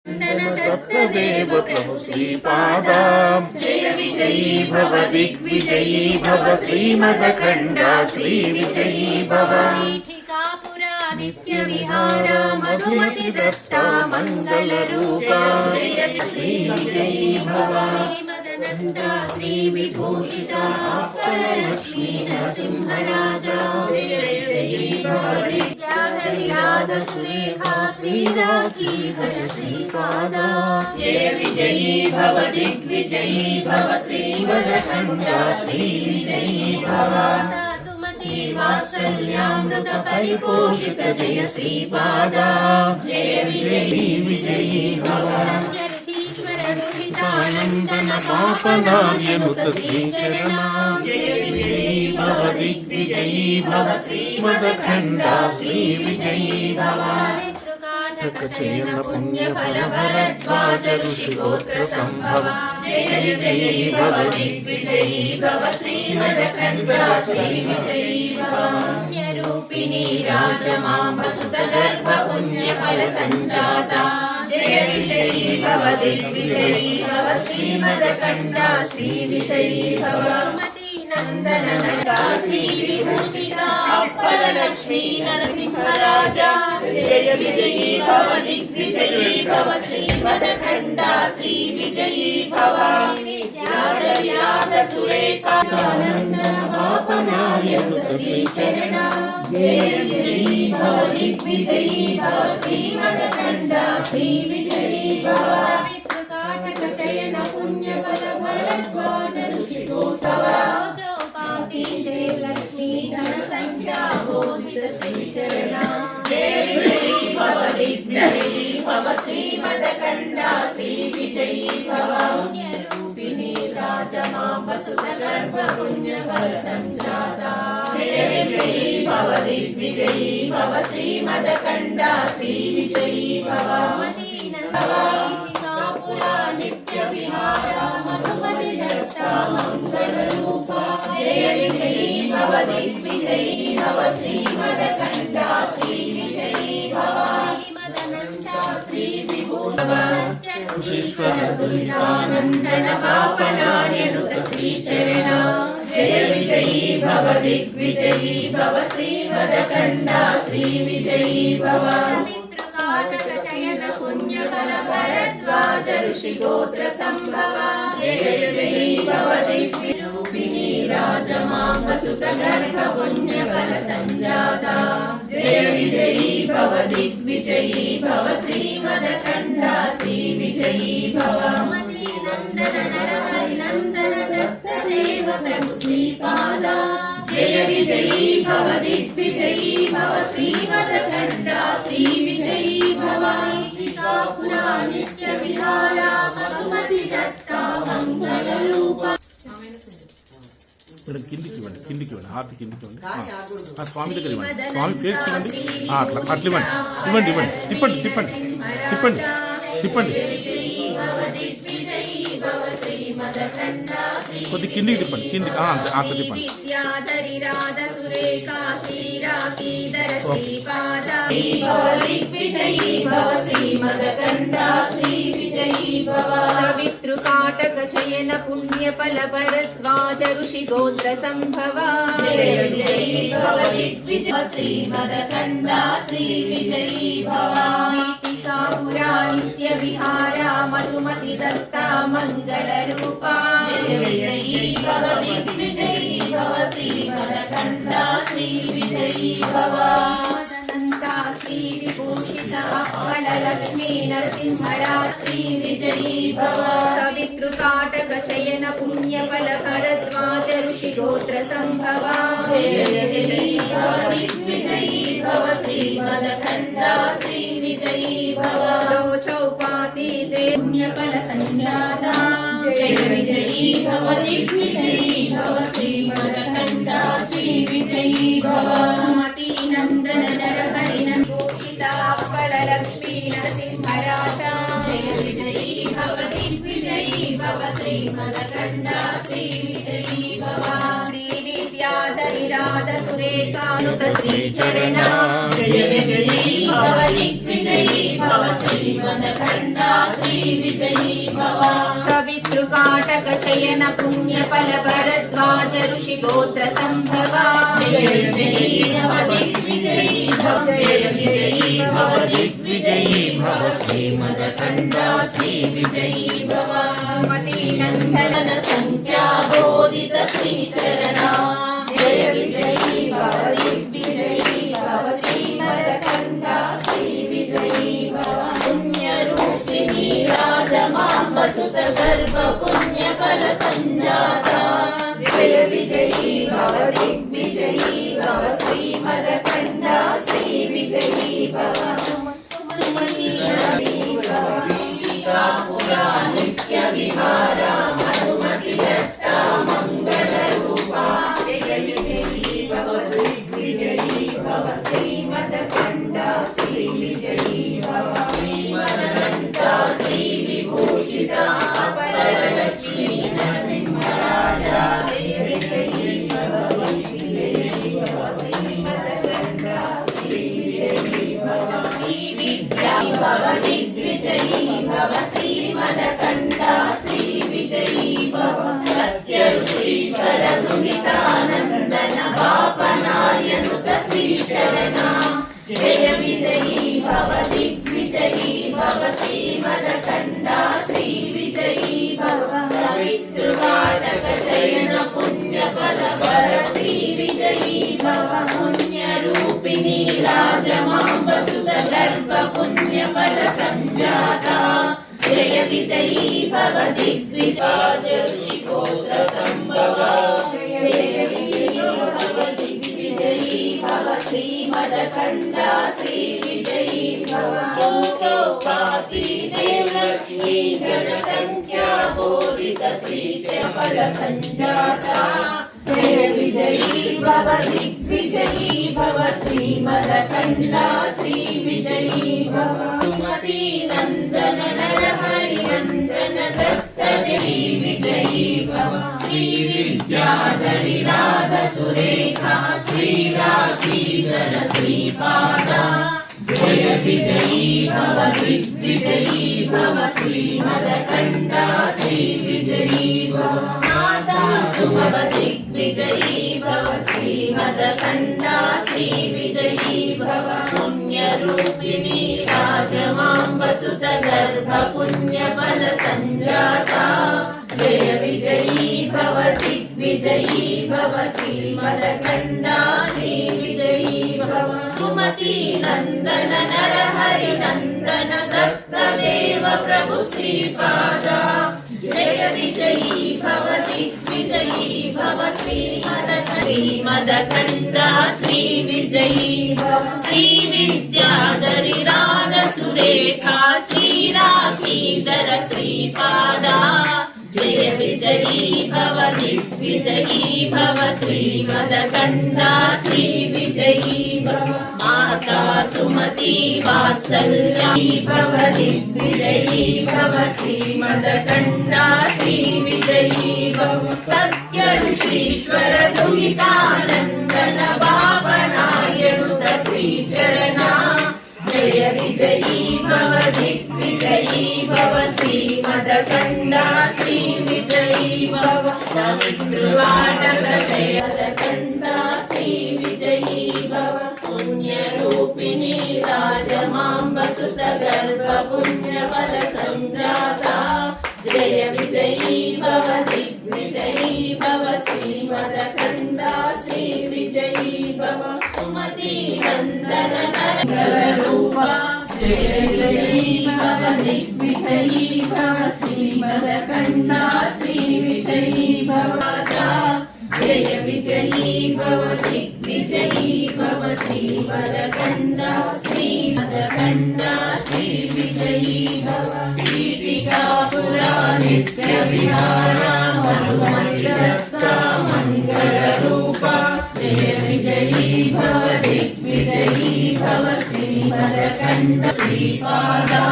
तत्तदेव प्रभु श्रीपादा जय विजयी भव दिग्विजयी भव श्रीमदखण्डा श्रीविजयी भव नित्य विहार मधुमति दत्ता मंगलरूपा जय श्रीविजयी भव श्रीविभूषिता लक्ष्मी नरसिंहराजा जय विजयी भव सुरेखा श्रीराखी भज श्रीपादा जय विजयी भव दिग्विजयी भव श्रीमदखण्डा श्रीविजयी भव सुमति वात्सल्यामृत परिपोषित जय श्रीपादा जय विजयी विजयी भव नंदन पापनार्यनुत श्रीचरणा जय विजयी भव दिग्विजयी भव श्रीमदखण्डा श्रीविजयी भव चयन पुण्य फल भरद्वाज ऋषिगोत्र संभव जय विजयी भव दिग्विजयी भव श्रीमदखण्डा श्रीविजयी भव रूपिणी राजमां वसुत गर्भ पुण्य फल संजाता जय विजयी भव दिग्विजयी भव श्रीमदखण्डा श्रीविजयी भव नंदन नंदा श्री विभूषिता लक्ष्मी नरसिंहराजा जय विजयी भव दिग्विजयी भव श्रीमदखण्डा श्रीविजयी भव विराज सुरेखा नंदन पापनार्यनुत श्रीचरणा जय विजयी भव दिग्विजयी भव श्रीमदखण्डा श्रीविजयी भव चयन पुण्य फल भरद्वाज ऋषिगोत्र लक्ष्मी धन संख्या बोधित श्रीचरणा जय विजयी भव दिग्विजयी भव श्रीमदखण्डा श्रीविजयी भव रूपिणी राजमां वसुत गर्भ पुण्य फल संजाता जय विजयी भव दिग्विजयी भव श्रीमदखण्डा श्रीविजयी भव नित्य विहार मधुमति दत्ता मंगलरूपा जय विजयी भव दिग्विजयी भव श्रीमदखण्डा श्रीविजयी भव श्री विभूषिश्वर दुरितानन्दन पापनार्यनुत श्रीचरणा जय विजयी भव दिग्विजयी भव श्रीमदखण्डा श्रीविजयी भव चयन पुण्य फल भरद्वाज ऋषिगोत्र संभव जय विजयी भव दिव्यरूपिणी राजमां वसुत गर्भ पुण्य फल संजाता जय विजयी भव दिग्विजयी भव श्रीमदखण्डा श्रीविजयी भव नंदन नरहरि नंदन दत्तदेव प्रभु श्रीपादा जय विजयी भव दिग्विजयी भव श्रीमदखण्डा श्रीविजयी भव पुरा नित्य विहारा मधुमति दत्ता मंगलरूपा మేడం కిందికి ఇవ్వండి హార్ట్ కిందికి ఇవ్వండి స్వామి దగ్గర ఇవ్వండి స్వామి ఫేస్కి ఇవ్వండి అట్లా ఇవ్వండి తిప్పండి కొద్ది కిందికి తిప్పండి అట్లా తిప్పండి सवितृकाटक चयन पुण्य फल भरद्वाज ऋषिगोत्र संभव जय विजयी भव दिग्विजय श्रीमदखण्डा श्रीविजयी भव पुरा नित्य विहारा मधुमति दत्ता मंगलरूपा जय विजयी भव दिग्विजयी भव श्रीमदखण्डा श्रीविजयी भव श्री विभूषिता लक्ष्मी नरसिंहराजा श्रीविजयी भव सवितृकाटक चयन पुण्य फल भरद्वाज ऋषिगोत्र संभव जय विजयी भव दिग्विजयी भव श्रीमदखण्डा श्रीविजयी भव दो चौपाती से पुण्य फल संजाता जय विजयी भव दिग्विजयी भव श्रीमदखण्डा श्रीविजयी भव सुमति नंदन नरहरि नंदोषिता लक्ष्मी नरसिंहराजा जय विजयी भव दिग्विजयी भव श्रीमदखण्डा श्रीविजयी भव श्री विद्याधरिराध सुरेखानुत श्रीचरणा जय विजयी भव दिग्विजयी भव श्रीमदखण्डा सवितृकाटक चयन पुण्य फल भरद्वाज ऋषि गोत्र संभवा जय विजयी भव दिग्विजयी भव जय विजयी भव दिग्विजयी भव श्रीमदखण्डा श्री विजयी भव सुमति नंदन संख्या बोधित श्रीचरणा जय विजयी भव दिग्विजयी भव श्रीमदखण्डा श्री विजयी भव पुण्यरूपिणी राजमाम्ब सुत गर्भ पुण्य फल संजाता जय विजयी भव दिग्विजयी भव श्रीमदखण्डा श्री विजयी भव सुमती पुरा नित्य विहारा मधुमति दत्ता मंगल रूपा जय विजयी भव दिग्विजयी भव श्रीमदखण्डा श्री विजयी भव श्रीमदनन्ता श्री विभूषिता अपरलक्ष्मी नरसिंहराजा जय विजयी भव दिग्विजयी भव श्रीमदखण्डा श्री विजयी भव श्री विद्या भव दिग्विजयी भव श्रीमदखण्डा श्री विजयी भव सत्य ऋषीश्वर सुमितानन्दन पापनार्यनुत श्रीचरणा जय विजयी भव दिग्विजयी भव श्रीमदखण्डा श्री विजयी भव सवितृकाटक चयन पुण्य फल भरती विजयी भव पुण्यरूपिणी राजमाम्ब सुत गर्भ पुण्य फल संजाता जय विजयी भव दिग्विजय ऋषि गोत्र संभवा जय विजयी भव दिग्विजयी भव श्रीमदखण्डा श्री विजयी भव चौपाती देवलक्ष्मी जनसंख्या बोधित श्रीच फल संजाता जय विजयी भव दिग्विजयी भव श्रीमदखण्डा श्री विजयी भव सुमती नंदन नरहरि नंदन दत्त देवी विजयी भव श्री विद्याधरि राध सुरेखा श्री राखीधर श्रीपादा जय विजयी भव दिग्विजयी भव श्रीमदखण्डा श्री विजयी भव माता सुमव दिग्विजयी भव श्रीमदखण्डा श्री विजयी भव पुण्यरूपिणी राजमाम्ब सुत गर्भ पुण्य फल संजाता जय विजयी भव दिग्विजयी भव श्रीमदखण्डा श्री विजयी भव सुमति नंदन नरहरि नंदन दत्त देव प्रभु श्रीपादा जय विजयी भव दिग्विजयी भव श्रीमदखण्डा श्री विजयी भव श्री विद्याधरि राध सुरेखा श्री राखीधर श्रीपादा जय विजयी भव दिग्विजयी भव श्रीमदखण्डा श्री विजयी भव माता सुमति वात्सल्याई भव दिग्विजयी भव श्रीमदखण्डा श्री विजयी भव सत्य ऋषीश्वर दुहितानन्दन पावनार्यनुत श्रीचरणा जय विजयी भव दिग्विजयी भव श्रीमदखण्डा श्री विजयी भव सवितृकाटक चयनखण्डा श्री विजयी भव पुण्यरूपिणी राजमाम्ब सुत गर्भ पुण्य फल संजाता जय विजयी भव दिग्विजयी भव श्रीमदखण्डा श्री विजयी भव सुमति नंदन नरहरि रूपा जय विजयी भव दिग्विजयी भव श्रीमदखण्डा श्री विजयी भव जय विजयी भव दिग्विजयी भव श्रीमदखण्डा श्रीमदखण्डा श्री विजयी भव दीपिका पुरा नित्य विहारा मधुमति दत्ता मंगल रूपा जय विजयी भव दिग्विजयी भव श्रीमदखण्डा श्रीपादा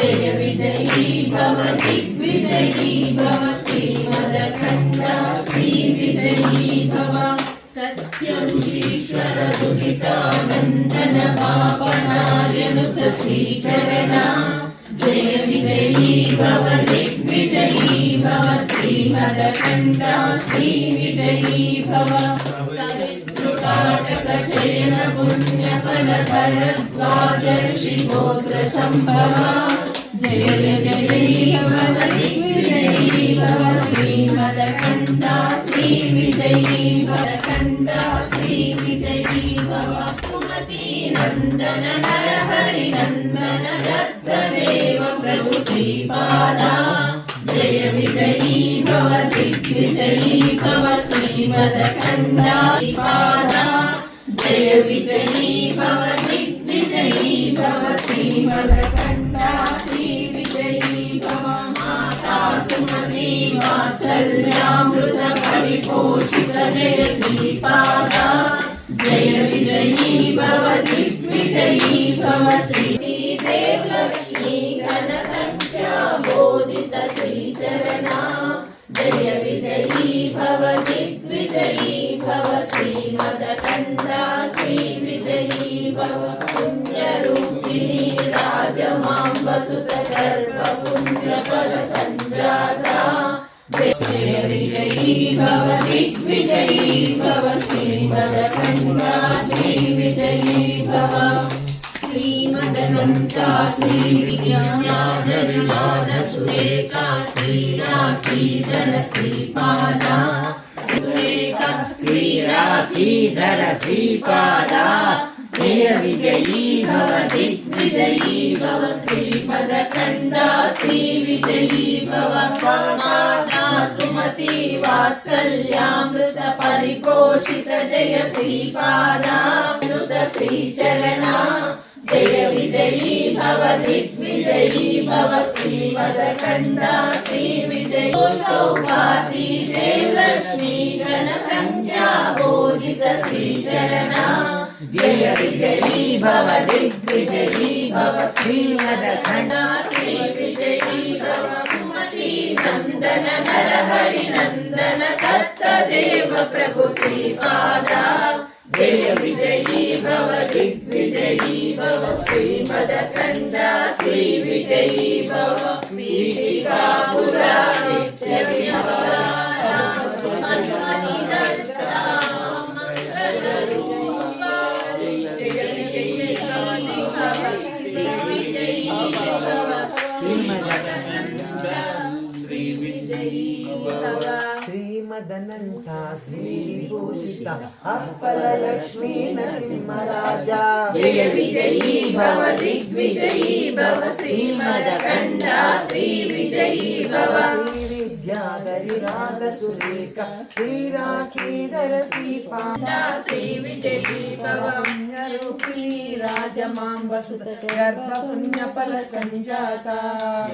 जय विजयी भव दिग्विजयी भव श्रीमदखण्डा श्री विजयी भव सत्य ऋषीश्वर दुहितानन्दन पापनार्यनुत श्रीचरणा जय विजयी विजयी भव दिग्विजयी भव श्रीमदखण्डा श्रीविजयी भव सवितृकाटकचयन पुण्यफलभरद्वाज ऋषिगोत्र सम्भवा जय विजयी भव दिग्विजयी भव श्रीमदखण्डा श्रीविजयी भव खण्डा श्रीविजयी भव सुमती नन्दन नरहरि नन्दन दत्तदेव प्रभु श्रीपादा जय विजयी भव दिग्विजयी भव श्रीमदखण्डा श्रीपादा जय विजयी भव दिग्विजयी भव श्रीमदखण्डा श्रीविजयी भव माता सुमती वात्सल्यामृत परिपोषित जय श्रीपादा जय विजयी भव दिग्विजयी भव श्रीदेव लक्ष्मी घन संख्या बोधित श्रीचरणा जय विजयी भव दिग्विजयी भव श्रीमदखण्डा श्रीविजयी भव पुण्यरूपिणी राजमाम्ब सुत गर्भ पुण्यफल सञ्जाता जय विजयी भव दिग्विजयी भव श्रीमदखण्डा श्रीविजयी भव श्रीमदनन्ता श्रीविज्ञानविलाद सुरेखा श्रीराखीधर श्रीपादा सुरेखा श्रीराखीधर श्रीपादा जय विजयी भव दिग्विजयी भव श्रीमदखण्डा श्रीविजयी भव माता सुमती वात्सल्यामृत परिपोषित जय श्रीपादा नुत श्रीचरणा जय विजयी भव दिग्विजयी भव श्रीमदखण्डा श्रीविजयी चौपाती देवलक्ष्मी घन संख्या बोधित श्रीचरणा जय विजयी भव दिग्विजयी भव श्रीमदखण्डा श्रीविजयी भव सुमती नन्दन नरहरि नन्दन दत्तदेव प्रभु श्रीपादा जय विजयी भव दिग्विजयी भव श्रीमदखण्डा श्रीविजयी भव पीठिकापुरा नित्यविभवा मन्मनि दत्ता मंगलरूपा जय विजयी भव दिग्विजयी भव श्रीमदखण्डा श्रीविजयी भव श्रीमदनन्ता श्रीविभूषित अप्पल लक्ष्मी नरसिंहराजा जय विजयी भव दिग्विजयी भव श्रीमदखण्डा श्रीविजयी भव श्रीविद्याधरिराध सुरेखा श्रीराखीधर श्रीपादा श्रीविजयी भव पुण्यरूपिणी राजमाम्ब सुत गर्भ पुण्यफल सञ्जाता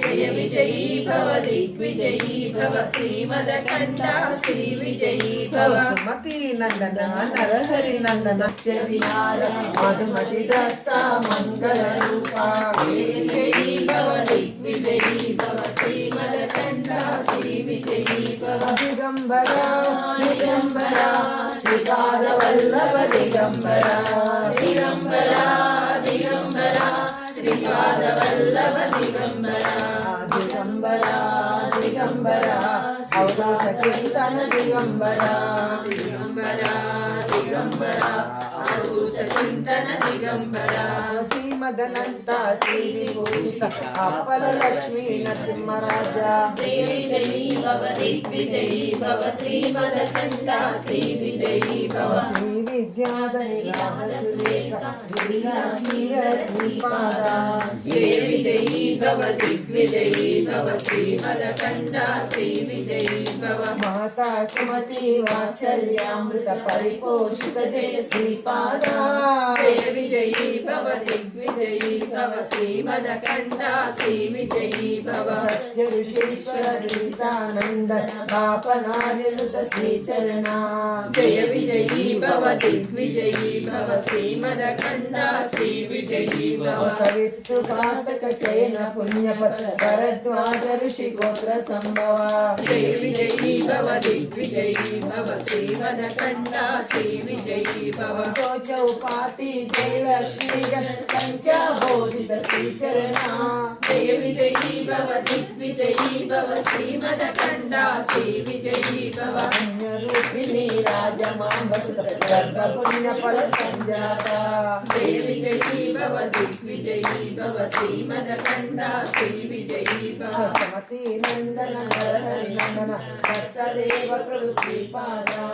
जय विजयी भव दिग्विजयी भव श्रीमदखण्डा श्रीविजयी भव सुमती नन्दन नरहरि नन्दन विहार मधुमति दत्ता मंगल रूपा जय विजयी भव दिग्विजयी भव श्रीमदखण्डा श्रीविजयी भव दिगंबरा दिगंबरा श्रीपाद वल्लभ दिगंबरा दिगंबरा दिगंबरा श्रीपाद वल्लभ दिगंबरा दिगंबरा दिगंबरा अवधूत चिंतन दिगंबरा दिगंबरा दिगंबरा अद्भुत चिंतन दिगंबरा श्रीमदनन्ता श्रीविभूषित अप्पल लक्ष्मी नरसिंहराजा जय विजयी भव दिग्विजयी भव श्रीमदखण्डा श्रीविजयी भव श्रीविद्याधरिराध सुरेखा श्रीराखीधर श्रीपादा जय विजयी भव दिग्विजयी भव श्रीमदखण्डा श्रीविजयी भव माता सुमती वात्सल्यामृत परिपोषित जय श्रीपादा जय विजयी भव दिग्विजयी भव श्रीमदखण्डा श्रीविजयी भव सत्य ऋषीश्वर गीतानंदन पापनार्यनुत श्रीचरणा जय विजयी भव दिग्विजयी भव श्रीमदखण्डा श्री विजयी भव सवितु काटक चयन पुण्यपत भरद्वाज ऋषि गोत्र संभव जय विजयी भव दिग्विजयी भव श्रीमदखण्डा श्री विजयी भव चौपाति जय लक्ष्मी गण संख्या बोधित श्रीचरणा जय विजयी भव दिग्विजयी भव श्रीमदखण्डा श्री विजयी भव रूपिणी राजमांबसुत गर्भ पुण्य फल संजाता जय विजयी भव दिग्विजयी भव श्रीमदखण्डा श्री विजयी भव समति नंदन हरि नंदन दत्तदेव प्रभु श्रीपादा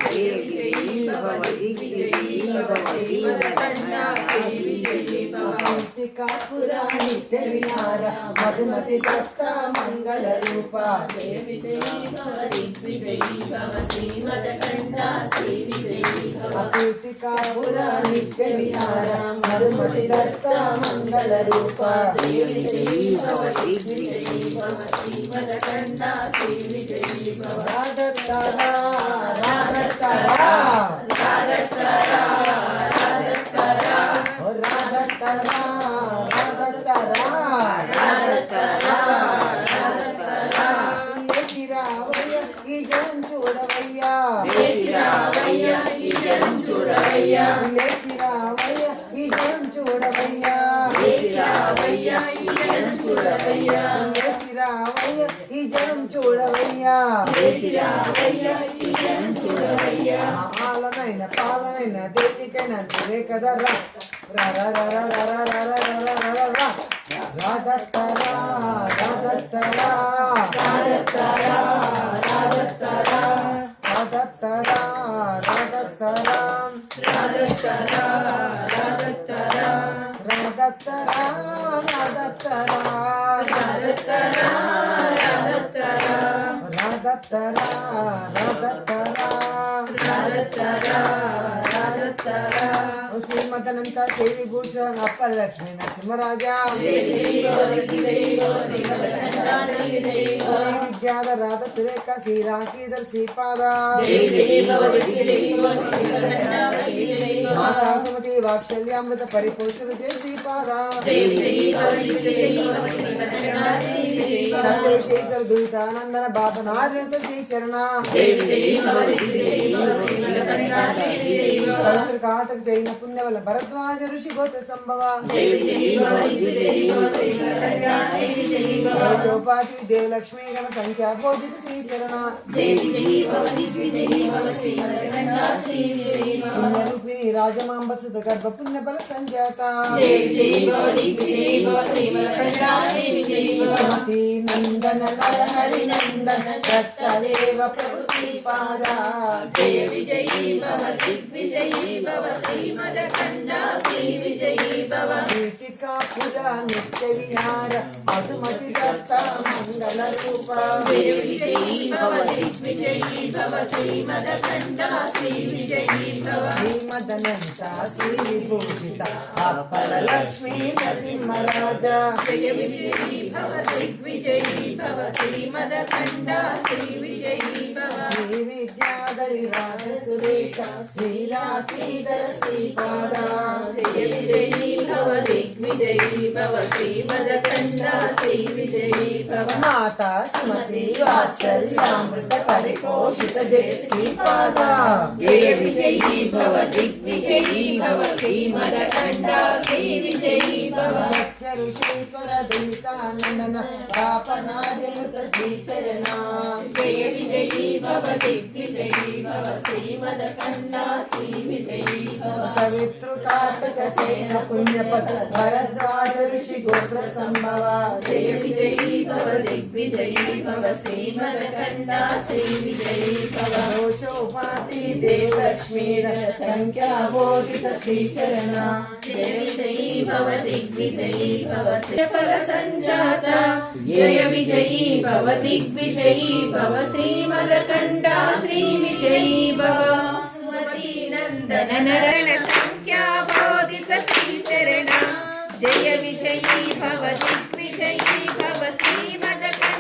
जय विजयी भव दिग्विजयी भव श्रीमदखण्डा श्री विजयी भव कार्तिका पुरा नित्य विहार मधुमति दत्त मंगल रूपा जय विजयी भव दिग्विजयी भव श्रीमदखण्डा श्री विजयी भव कार्तिका पुरा नित्य विहार मधुमति दत्त मंगल रूपा जय विजयी भव दिग्विजयी भव श्रीमदखण्डा श्री विजयी भव राधतरा राधतरा राधतरा राधतरा राधतरा राधतरा राधतरा చిరావయ్య ఈ జనం చూడవయ్యా లేచిరావయ్య ఈ జనం చూడవయ్యా చిరావయ్య ఈ జనం చూడవయ్యా లేచిరావయ్య ఈ జనం చూడవయ్యా చిరావయ్య ఈ జనం చూడవయ్యా లేచిరావయ్య ఈ జనం చూడవయ్యా పాలనైన పాలనైన దేనికైనా నువ్వే కదా రా రా రా రా రా రా రా రా రా రా రా రా రాధత్తరా రాధత్తరా రాధతరా రాధతరా రాధత్తరా రాధత్తరా రాధతరా రాధతరా రాధత్తరా రాధత్తరా రాధతరా రాధతరా రాధత్తరా రాధత్తరా రాధతరా రాధతరా శ్రీమదనంత దేవి భూషణ్ అప్పల లక్ష్మీ నరసింహరాజా జయ జయ భవ దిగ్విజయీ భవ శ్రీమదఖण्डा श्री विजयी भव విద్యాధ రాధ సురేఖ శ్రీరాకీధర్ శ్రీపాద जय जय भव दिग्विजयी भव श्रीमदखण्डा श्री विजयी भव మాతా సుమతి వాత్సల్యామృత పరిపోషణ జయ శ్రీపాద जय विजयी भव दिग्विजयी भव श्रीमदखण्डा श्री विजयी भव సత్యవిశేషర దురితానందన బాబనార్యత శ్రీచరణ जय विजयी भव दिग्विजयी भव श्रीमदखण्डा श्री विजयी भव సముద్ర కాటక జైన పుణ్యవల భరద్వాజ ఋషి గోత్ర సంభవ जय विजयी भव दिग्विजयी भव श्रीमदखण्डा श्री विजयी भव చౌపాతి దేవలక్ష్మీ గణ సంఖ్యా బోధిత శ్రీచరణ जय विजयी भव दिग्विजयी भव श्रीमदखण्डा श्री विजयी भव పుణ్యరూపిణి రాజమాంబసుత గర్భ పుణ్య ఫల సంజాత जय विजयी भव दिग्विजयी भव श्रीमदखण्डा श्री विजयी भव సుమతి నందన నర హరి నందన దత్తదేవ ప్రభు శ్రీపాద जय विजयी भव दिग्विजयी भव श्रीमदखण्डा श्री विजयी भव కీర్తికా పురా నిత్య విహార మధుమతి దత్త మంగళ రూప जय विजयी भव दिग्विजयी भव श्रीमदखण्डा श्री विजयी भव శ్రీమదనంత శ్రీ విభూషిత అప్పల లక్ష్మీ నరసింహరాజ जय विजयी भव दिग्विजयी भव श्रीमदखण्डा श्री विजयी भव శ్రీ విద్యాధరి రాజ సురేఖ శ్రీరాకీధర శ్రీపాద जय विजयी भव दिग्विजयी भव श्रीमदखण्डा श्री विजयी भव మాతా సుమతి వాత్సల్యామృత పరిపోషిత జయ శ్రీపాద जय विजयी भव दिग्विजयी भव श्रीमदखण्डा श्री विजयी भव సత్య ఋషీశ్వర దురితానందన పాపనార్యనుత శ్రీచరణ जय विजयी भव दिग्विजयी भव श्रीमदखण्डा श्री विजयी भव సవితృ కార్తక చైన పుణ్యపద భరద్వాజ ఋషి గోత్ర సంభవ जय विजयी भव दिग्विजयी भव श्रीमदखण्डा श्री विजयी भव चौपाति देवलक्ष्मी संख्या बोधित श्रीचरण जय विजयी भव दिग्विजयी भव फल संजाता जय विजयी भव दिग्विजयी भव श्रीमदखण्डा श्री विजयी भव सुमती नंदन नरण संख्या बोधित श्रीचरण जय विजयी भव दिग्विजयी भव श्रीमदखण्डा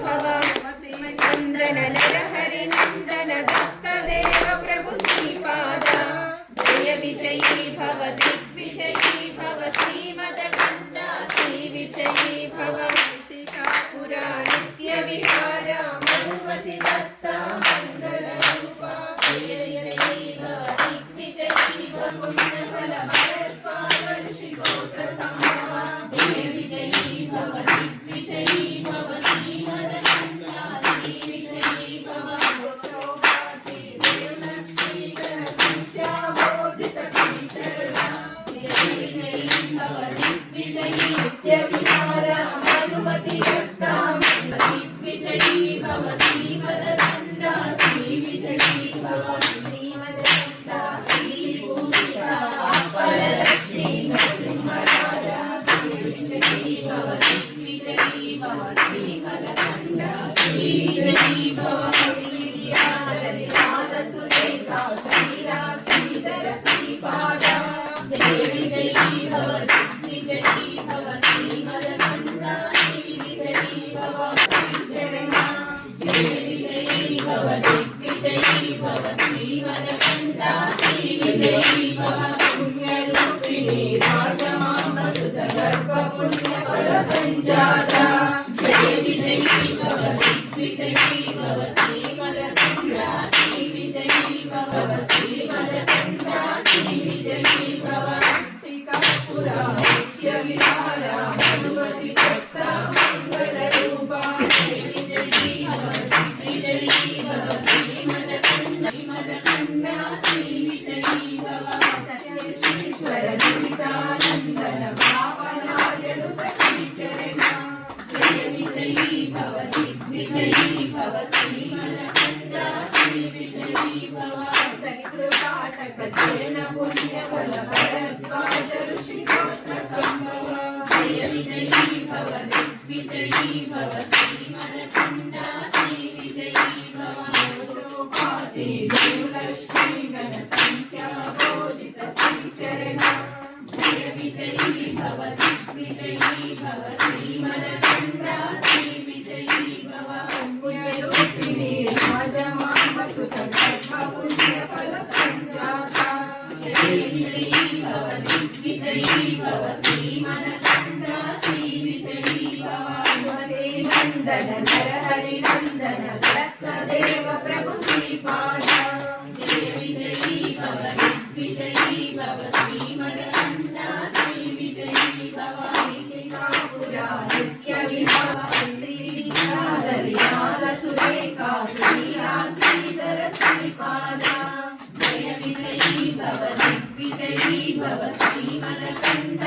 भव नन्दन नरहरि नन्दन दत्तदेव प्रभु श्रीपाद जय विजयी भव दिग्विजयी भव श्रीमदकण्ड श्रीविजयी भव पुरा नित्य विहार मधुमति दत्ता मङ्गलरूपा जय विजयी भव दिग्विजयी भव पुण्यफल भरद्वाज ऋषिगोत्र संभवा जय विजयी भव दिग्विजयी भव श्रीमदकण्ड श्रीविजयी भव मोक्षोपाधि देवलक्ष्मी गणसंख्याबोधित श्रीचरणा जय विजयी भव दिग्विजयी नित्य विहार मधुमति दत्ता दिग्विजयी भव श्रीमदकण्ड श्रीविजयी भव श्रीमदकण्ड श्रीभूषिता फललक्ष्मी नरसिंहराजा श्रीविजयी भव दिग्विजयी भव श्रीमदकण्ड श्रीविजयी भव श्रीविद्याधरिनाथसुरेखा श्रीरात्रिधर श्रीपादा जय विजयी भव दिग्विजयी भव श्रीमदकण्ड श्रीविजयी भव श्रीचरणा जय विजयी भव दिग्विजयी भव श्रीमदकण्ड श्रीविजयी भव पुण्यरूपिणी राजमामसुत गर्भ पुण्यफल सञ्जाता जय विजयी भव दिग्विजयी भव श्रीमदकण्ड श्रीविजयी भव श्रीमदकण्ड श्रीविजयी भव पुरा नित्य विहार मधुमति दत्ता मङ्गलरूपा जय विजयी भव दिग्विजयी भव श्रीमदकण्ड श्रीविजयी भव सत्येश्वर निमितानन्दन पापनायनुत श्रीचरणा जय विजयी भव दिग्विजयी भव श्रीमदकण्ड श्रीविजयी भव सकृपाटक जैन पुण्यफल भरद्वाज ऋषिगोत्र संभवा जय विजयी भव दिग्विजयी भव श्रीमदकण्ड श्रीविजयी भव मोक्षोपाधि देवलक्ष्मी गणसंख्याबोधित श्रीचरणा जय विजयी भव दिग्विजयी भव श्रीमदकण्ड श्रीविजयी भव पुण्यरूपिणी राजमामसुत गर्भ पुण्यफल सञ्जाता जय विजयी भव दिग्विजयी भव श्रीमदकण्ड श्रीविजयी भव हनुमते नन्दन नरहरि नन्दन दत्तदेव प्रभु श्रीपाद जय विजयी भव दिग्विजयी भव श्रीमदकण्ड श्रीविजयी भव पुरा नित्य विहार श्रीराधरिनाथसुरेखा श्रीरात्रिधर श्रीपादा जय विजयी भव दिग्विजयी भव श्रीमदकण्ड